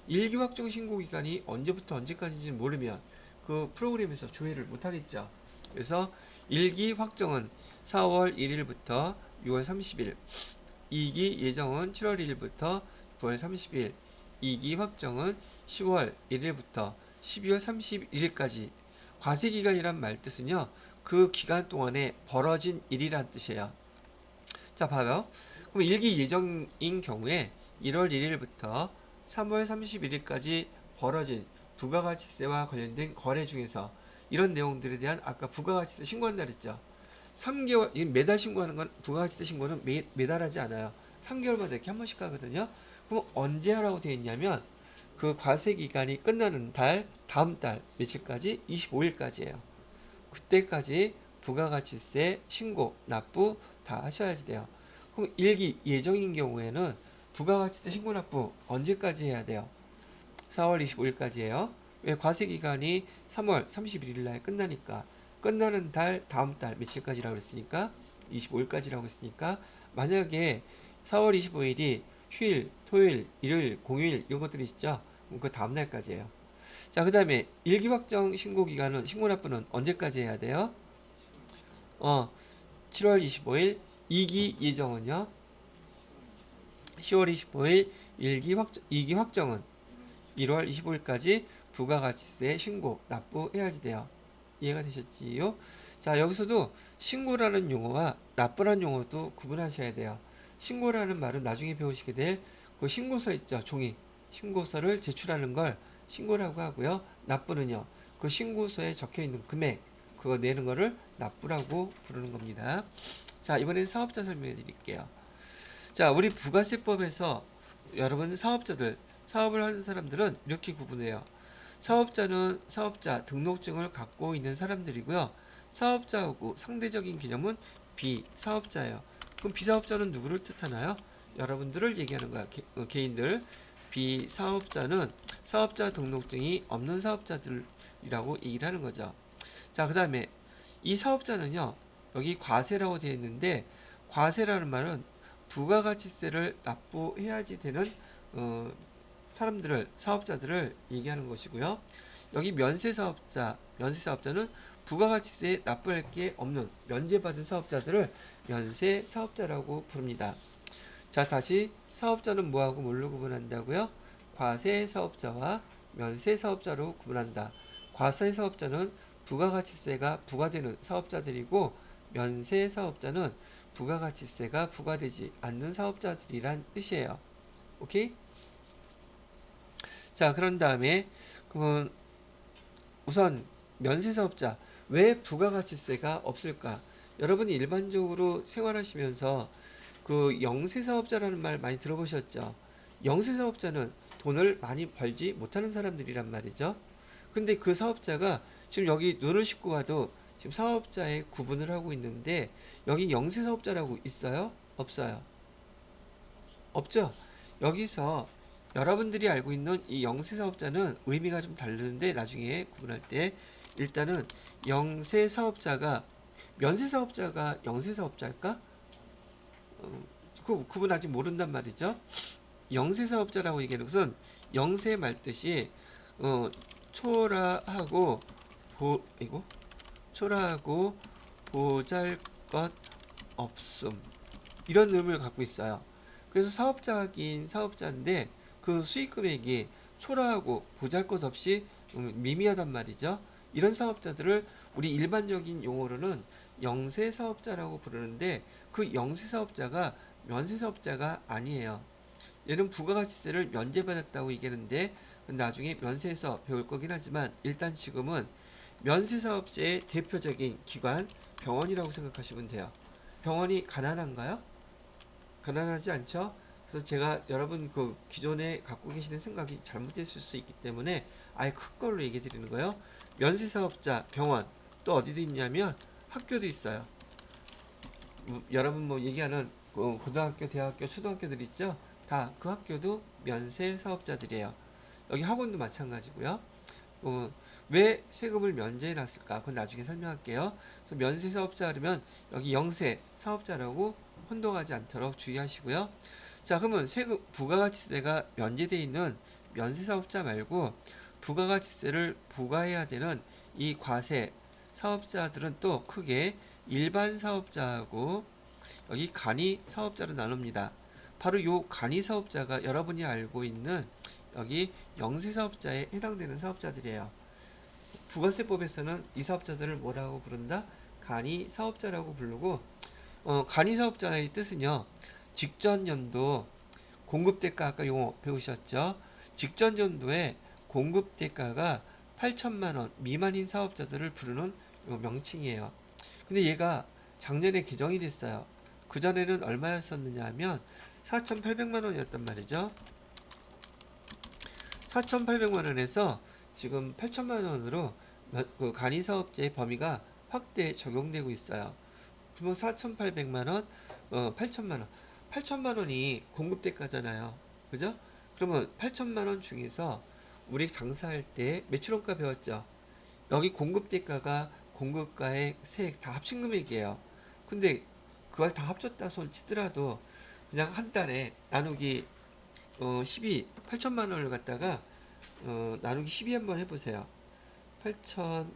일기 확정 신고 기간이 언제부터 언제까지인지 모르면 그 프로그램에서 조회를 못 하겠죠. 그래서 일기 확정은 4월 1일부터 6월 30일, 2기 예정은 7월 1일부터 9월 30일, 2기 확정은 10월 1일부터 12월 31일까지. 과세기간이란 말 뜻은요, 그 기간 동안에 벌어진 일이란 뜻이에요. 자, 봐요. 그럼 일기 예정인 경우에 1월 1일부터 3월 31일까지 벌어진 부가가치세와 관련된 거래 중에서 이런 내용들에 대한 아까 부가가치세 신고한다 그랬죠. 3개월, 매달 신고하는 건 부가가치세 신고는 매달 하지 않아요. 3개월마다 이렇게 한 번씩 하거든요. 그럼 언제 하라고 되어 있냐면 그 과세 기간이 끝나는 달, 다음 달 며칠까지? 25일까지예요. 그때까지 부가가치세 신고, 납부 다 하셔야지 돼요. 그럼 일기 예정인 경우에는 부가가치세 신고 납부 언제까지 해야 돼요? 4월 25일까지예요. 왜? 과세 기간이 3월 31일 날 끝나니까. 끝나는 달 다음 달 며칠까지라고 했으니까 25일까지라고 했으니까 만약에 4월 25일이 휴일, 토요일, 일요일, 공휴일 이런 것들이 있죠. 그 다음 날까지예요. 자, 그다음에 일기 확정 신고 기간은 신고 납부는 언제까지 해야 돼요? 7월 25일. 2기 예정은요? 10월 25일. 2기 확정은 1월 25일까지 부가가치세 신고 납부해야지 돼요. 이해가 되셨지요? 자, 여기서도 신고라는 용어와 납부라는 용어도 구분하셔야 돼요. 신고라는 말은 나중에 배우시게 될 그 신고서 있죠, 종이. 신고서를 제출하는 걸 신고라고 하고요. 납부는요, 그 신고서에 적혀 있는 금액, 그거 내는 거를 납부라고 부르는 겁니다. 자, 이번엔 사업자 설명해 드릴게요. 자, 우리 부가세법에서 여러분 사업자들, 사업을 하는 사람들은 이렇게 구분해요. 사업자는 사업자 등록증을 갖고 있는 사람들이고요. 사업자하고 상대적인 개념은 비사업자예요. 그럼 비사업자는 누구를 뜻하나요? 여러분들을 얘기하는 거야. 개인들. 비사업자는 사업자 등록증이 없는 사업자들이라고 얘기를 하는 거죠. 자, 그 다음에 이 사업자는요, 여기 과세라고 되어 있는데, 과세라는 말은 부가가치세를 납부해야지 되는 사람들을, 사업자들을 얘기하는 것이고요. 여기 면세사업자는 부가가치세에 납부할 게 없는 면제받은 사업자들을 면세사업자라고 부릅니다. 자, 다시 사업자는 뭐하고 뭘로 구분한다고요? 과세사업자와 면세사업자로 구분한다. 과세사업자는 부가가치세가 부과되는 사업자들이고, 면세사업자는 부가가치세가 부과되지 않는 사업자들이란 뜻이에요. 오케이? 자, 그런 다음에 그러면 우선 면세사업자, 왜 부가가치세가 없을까? 여러분이 일반적으로 생활하시면서 그 영세사업자라는 말 많이 들어보셨죠? 영세사업자는 돈을 많이 벌지 못하는 사람들이란 말이죠. 근데 그 사업자가 지금 여기 눈을 씻고 봐도 지금 사업자에 구분을 하고 있는데, 여기 영세사업자라고 있어요? 없어요? 없죠? 여기서 여러분들이 알고 있는 이 영세사업자는 의미가 좀 다르는데, 나중에 구분할 때 일단은 영세사업자가, 면세사업자가 영세사업자일까? 그 구분 아직 모른단 말이죠. 영세사업자라고 얘기하는 것은 영세 말뜻이 초라하고 초라하고 보잘것 없음, 이런 의미를 갖고 있어요. 그래서 사업자긴 사업자인데 그 수익 금액이 초라하고 보잘것없이 미미하단 말이죠. 이런 사업자들을 우리 일반적인 용어로는 영세사업자라고 부르는데, 그 영세사업자가 면세사업자가 아니에요. 얘는 부가가치세를 면제받았다고 얘기하는데, 나중에 면세에서 배울 거긴 하지만 일단 지금은 면세사업자의 대표적인 기관 병원이라고 생각하시면 돼요. 병원이 가난한가요? 가난하지 않죠? 그래서 제가 여러분 그 기존에 갖고 계시는 생각이 잘못됐을 수 있기 때문에 아예 큰 걸로 얘기해 드리는 거예요. 면세사업자 병원, 또 어디도 있냐면 학교도 있어요. 여러분 뭐 얘기하는 고등학교, 대학교, 초등학교들 있죠? 다 그 학교도 면세사업자들이에요. 여기 학원도 마찬가지고요. 왜 세금을 면제해 놨을까? 그건 나중에 설명할게요. 그래서 면세사업자 하면 여기 영세 사업자라고 혼동하지 않도록 주의하시고요. 자, 그러면 세금 부가가치세가 면제되어 있는 면세사업자 말고 부가가치세를 부과해야 되는 이 과세 사업자들은 또 크게 일반 사업자하고 여기 간이 사업자로 나눕니다. 바로 요 간이 사업자가 여러분이 알고 있는 여기 영세 사업자에 해당되는 사업자들이에요. 부가세법에서는 이 사업자들을 뭐라고 부른다? 간이 사업자라고 부르고 간이 사업자의 뜻은요. 직전 연도 공급대가 아까 용어 배우셨죠? 직전 연도에 공급대가가 8천만 원 미만인 사업자들을 부르는 요 명칭이에요. 근데 얘가 작년에 개정이 됐어요. 그전에는 얼마였었느냐 하면 4,800만 원이었단 말이죠. 4,800만 원에서 지금 8천만 원으로 그 간이사업자의 범위가 확대 적용되고 있어요. 그러면 4,800만 원, 8천만 원. 8천만 원이 공급대가잖아요. 그죠? 그러면 8천만 원 중에서 우리 장사할 때 매출원가 배웠죠? 여기 공급대가가 공급가의 세액 다 합친 금액이에요. 근데 그걸 다 합쳤다 손 치더라도 그냥 한 달에 나누기 12, 8천만 원을 갖다가 나누기 12 한번 해보세요. 8천만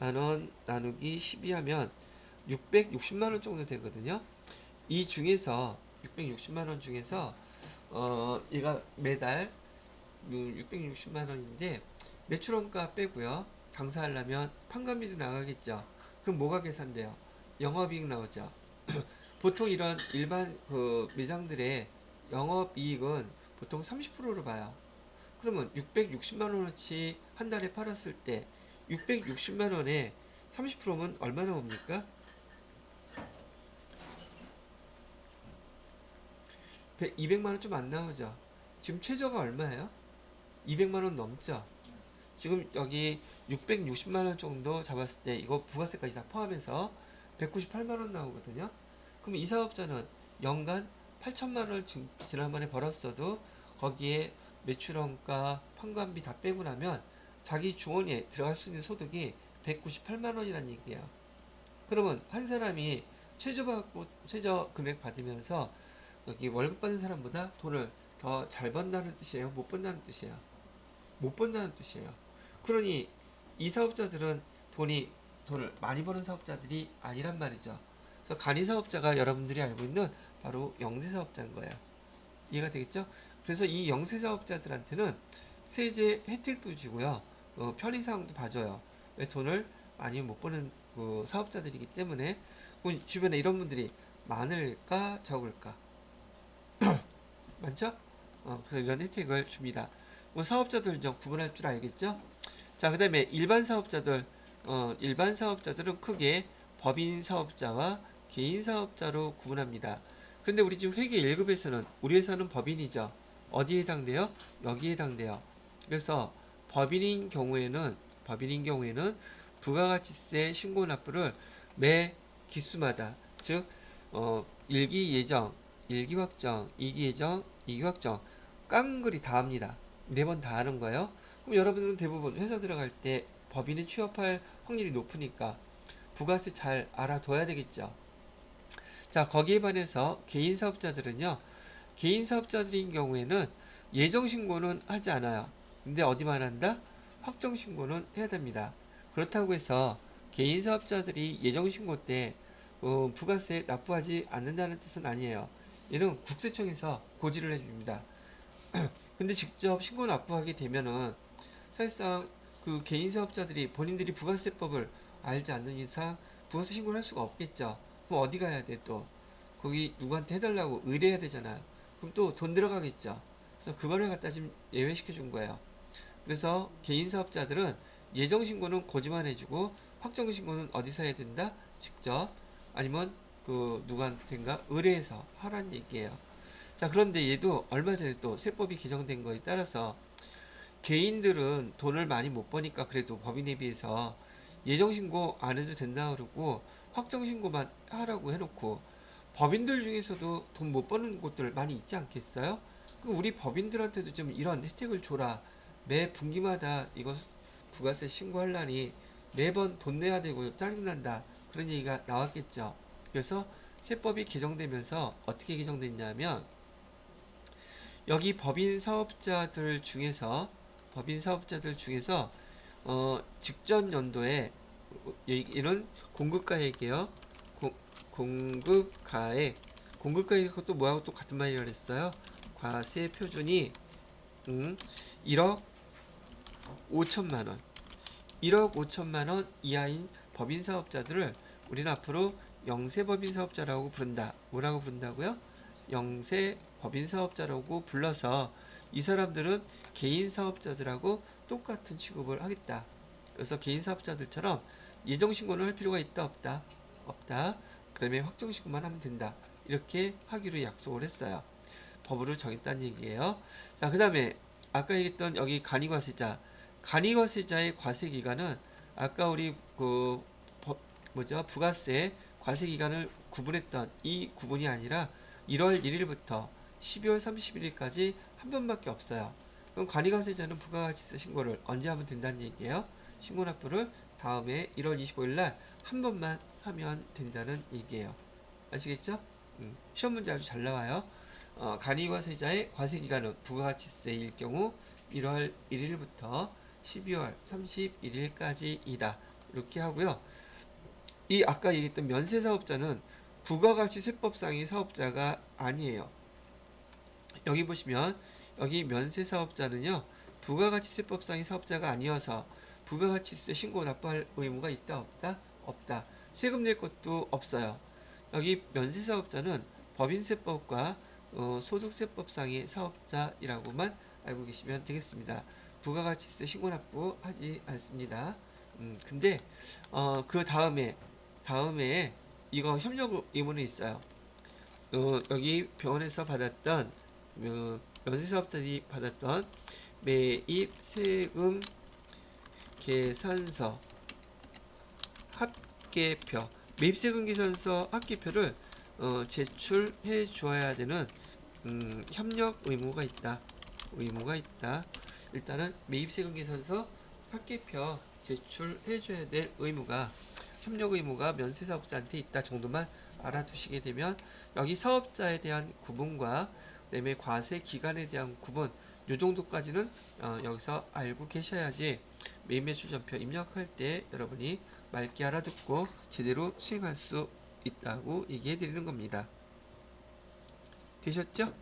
원 나누기 12 하면 660만 원 정도 되거든요. 이 중에서 660만 원 중에서 얘가 매달 660만 원인데 매출원가 빼고요. 장사하려면 판관비도 나가겠죠. 그럼 뭐가 계산돼요? 영업이익 나오죠. 보통 이런 일반 그 매장들의 영업이익은 보통 30%로 봐요. 그러면 660만 원어치 한 달에 팔았을 때 660만 원에 30%면 얼마나 옵니까? 200만 원 좀 안 나오죠. 지금 최저가 얼마예요? 200만 원 넘죠. 지금 여기 660만 원 정도 잡았을 때 이거 부가세까지 다 포함해서 198만 원 나오거든요. 그럼 이 사업자는 연간 8천만 원을 지난번에 벌었어도 거기에 매출원가, 판관비 다 빼고 나면 자기 주머니에 들어갈 수 있는 소득이 198만 원이라는 얘기예요. 그러면 한 사람이 최저 금액 받으면서 여기 월급 받는 사람보다 돈을 더 잘 번다는 뜻이에요? 못 번다는 뜻이에요? 못 번다는 뜻이에요. 그러니 이 사업자들은 돈을 많이 버는 사업자들이 아니란 말이죠. 그래서 간이 사업자가 여러분들이 알고 있는 바로 영세 사업자인 거예요. 이해가 되겠죠? 그래서 이 영세 사업자들한테는 세제 혜택도 주고요. 편의사항도 봐줘요. 왜 돈을 많이 못 버는 그 사업자들이기 때문에 주변에 이런 분들이 많을까 적을까? 많죠? 그래서 이런 혜택을 줍니다. 사업자들 좀 구분할 줄 알겠죠? 자, 그 다음에 일반 사업자들, 일반 사업자들은 크게 법인 사업자와 개인 사업자로 구분합니다. 그런데 우리 지금 회계 1급에서는 우리 회사는 법인이죠. 어디에 해당돼요? 여기에 해당돼요. 그래서 법인인 경우에는 부가가치세 신고 납부를 매 기수마다 즉 1기 예정, 1기 확정, 2기 예정, 2기 확정 깡그리 다 합니다. 4번 다 하는 거예요. 그럼 여러분들은 대부분 회사 들어갈 때 법인에 취업할 확률이 높으니까 부가세 잘 알아둬야 되겠죠. 자, 거기에 반해서 개인 사업자들은요. 개인 사업자들인 경우에는 예정 신고는 하지 않아요. 근데 어디만 한다? 확정 신고는 해야 됩니다. 그렇다고 해서 개인 사업자들이 예정 신고 때 부가세 납부하지 않는다는 뜻은 아니에요. 얘는 국세청에서 고지를 해줍니다. 근데 직접 신고 납부하게 되면은 사실상 그 개인 사업자들이 본인들이 부가세법을 알지 않는 이상 부가세 신고를 할 수가 없겠죠. 그럼 어디 가야 돼 또? 거기 누구한테 해달라고 의뢰해야 되잖아요. 그럼 또 돈 들어가겠죠. 그래서 그거를 갖다 지금 예외시켜 준 거예요. 그래서 개인 사업자들은 예정 신고는 고지만 해주고 확정 신고는 어디서 해야 된다? 직접 아니면 그 누구한테인가 의뢰해서 하라는 얘기예요. 자, 그런데 얘도 얼마 전에 또 세법이 개정된 거에 따라서 개인들은 돈을 많이 못 버니까 그래도 법인에 비해서 예정 신고 안 해도 된다 그러고 확정 신고만 하라고 해놓고 법인들 중에서도 돈 못 버는 곳들 많이 있지 않겠어요? 그럼 우리 법인들한테도 좀 이런 혜택을 줘라. 매 분기마다 이거 부가세 신고하려니 매번 돈 내야 되고 짜증난다. 그런 얘기가 나왔겠죠. 그래서 세법이 개정되면서 어떻게 개정됐냐면 여기 법인 사업자들 중에서 직전 연도에 이런 공급가액이요. 공급가액 그것도 뭐하고 또 같은 말이라 그랬어요. 과세 표준이 1억 5천만 원. 1억 5천만 원 이하인 법인 사업자들을 우리는 앞으로 영세 법인 사업자라고 부른다. 뭐라고 부른다고요? 영세 법인 사업자라고 불러서 이 사람들은 개인 사업자들하고 똑같은 취급을 하겠다. 그래서 개인 사업자들처럼 예정 신고를 할 필요가 있다 없다? 없다. 그다음에 확정 신고만 하면 된다. 이렇게 하기로 약속을 했어요. 법으로 정했다는 얘기예요. 자, 그다음에 아까 얘기했던 여기 간이과세자의 과세 기간은 아까 우리 부가세 과세 기간을 구분했던 이 구분이 아니라 1월 1일부터 12월 31일까지 한 번밖에 없어요. 그럼 간이과세자는 부가가치세 신고를 언제 하면 된다는 얘기예요? 신고 납부를 다음에 1월 25일 날 한 번만 하면 된다는 얘기예요. 아시겠죠? 시험 문제 아주 잘 나와요. 간이과세자의 과세 기간은 부가가치세일 경우 1월 1일부터 12월 31일까지이다. 이렇게 하고요. 이 아까 얘기했던 면세사업자는 부가가치세법상의 사업자가 아니에요. 여기 보시면 여기 면세사업자는요. 부가가치세법상의 사업자가 아니어서 부가가치세 신고 납부할 의무가 있다 없다? 없다. 세금 낼 것도 없어요. 여기 면세사업자는 법인세법과 소득세법상의 사업자이라고만 알고 계시면 되겠습니다. 부가가치세 신고 납부 하지 않습니다. 근데 그 다음에 이거 협력 의무는 있어요. 여기 병원에서 받았던 면세사업자들이 받았던 매입 세금 계산서 합계표, 매입세금 계산서 합계표를 제출해 주어야 되는 협력 의무가 있다. 일단은 매입세금 계산서 합계표 제출해 줘야 될 의무가 협력 의무가 면세사업자한테 있다 정도만 알아두시게 되면 여기 사업자에 대한 구분과 그다음에 과세 기간에 대한 구분 요 정도까지는 여기서 알고 계셔야지 매입매출전표 입력할 때 여러분이 맑게 알아듣고 제대로 수행할 수 있다고 얘기해 드리는 겁니다. 되셨죠?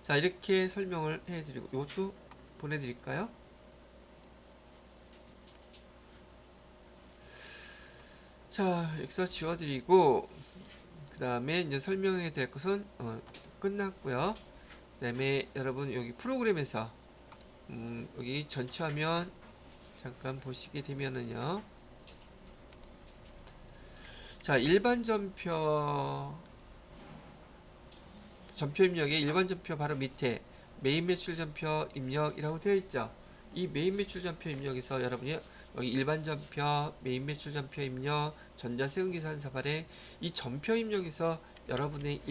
자, 이렇게 설명을 해 드리고 이것도 보내드릴까요? 자, 여기서 지워드리고 그 다음에 이제 설명해 드릴 것은 끝났고요. 그 다음에 여러분 여기 프로그램에서 여기 전체 화면 잠깐 보시게 되면은요. 자, 일반 전표 입력의 일반 전표 바로 밑에 메인 매출 전표 입력이라고 되어 있죠. 이 메인 매출 전표 입력에서 여러분이 여기 일반 전표, 메인 매출 전표 입력, 전자세금 계산서 발행 이 전표 입력에서 여러분의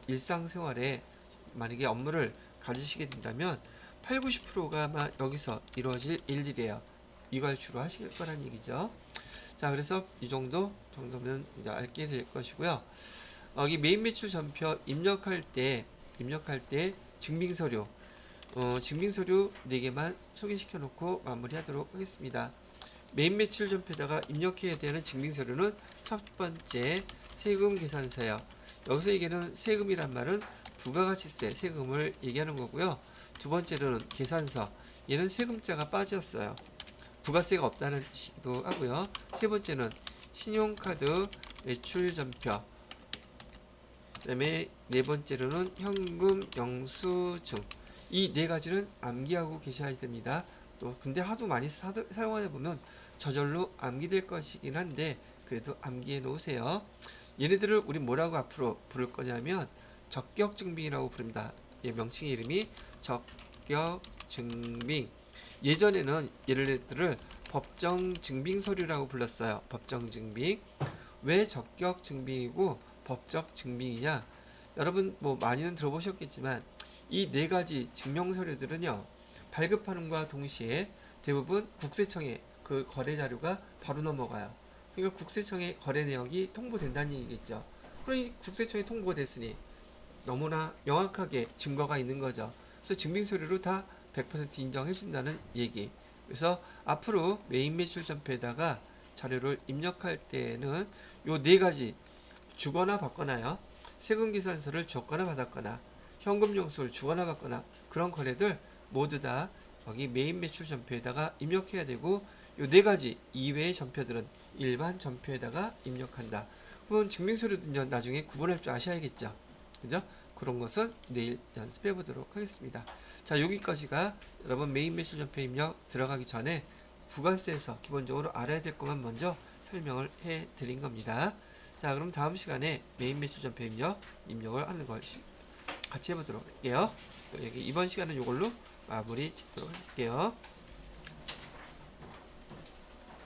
일상생활에 만약에 업무를 가지시게 된다면 8, 90%가 아마 여기서 이루어질 일들이에요. 이걸 주로 하실 거란 얘기죠. 자, 그래서 이 정도면 이제 알게 될 것이고요. 여기 메인 매출 전표 입력할 때 증빙서류 증빙서류 4개만 소개시켜 놓고 마무리하도록 하겠습니다. 메인 매출 전표에다가 입력해야 되는 증빙서류는 첫 번째 세금 계산서요. 여기서 얘기하는 세금이란 말은 부가가치세 세금을 얘기하는 거고요. 두 번째로는 계산서. 얘는 세금자가 빠졌어요. 부가세가 없다는 뜻이기도 하고요. 세 번째는 신용카드 매출 전표. 그다음에 네 번째로는 현금 영수증. 이 네 가지는 암기하고 계셔야 됩니다. 또 근데 하도 많이 사용하다 보면 저절로 암기될 것이긴 한데 그래도 암기해 놓으세요. 얘네들을 우리 뭐라고 앞으로 부를 거냐면 적격증빙이라고 부릅니다. 얘 명칭의 이름이 적격증빙. 예전에는 얘네들을 법정증빙서류라고 불렀어요. 법정증빙. 왜 적격증빙이고 법적증빙이냐? 여러분 뭐 많이는 들어보셨겠지만 이 네 가지 증명서류들은요 발급하는과 동시에 대부분 국세청에 그 거래 자료가 바로 넘어가요. 그러니까 국세청에 거래 내역이 통보된다는 얘기겠죠. 그러니 국세청에 통보가 됐으니 너무나 명확하게 증거가 있는 거죠. 그래서 증빙서류로 다 100% 인정해 준다는 얘기. 그래서 앞으로 메인 매출 전표에다가 자료를 입력할 때에는 요 네 가지 주거나 받거나요. 세금 계산서를 줬거나 받았거나 현금 영수를 주거나 받거나 그런 거래들 모두 다 여기 메인 매출 전표에다가 입력해야 되고 요 네 가지 이외의 전표들은 일반 전표에다가 입력한다. 그럼 증빙서류도 나중에 구분할 줄 아셔야겠죠. 그죠? 그런 것은 내일 연습해 보도록 하겠습니다. 자, 여기까지가 여러분 메인 매출 전표 입력 들어가기 전에 부가세에서 기본적으로 알아야 될 것만 먼저 설명을 해 드린 겁니다. 자, 그럼 다음 시간에 메인 매출 전표 입력을 하는 걸 같이 해보도록 할게요. 여기 이번 시간은 이걸로 마무리 짓도록 할게요.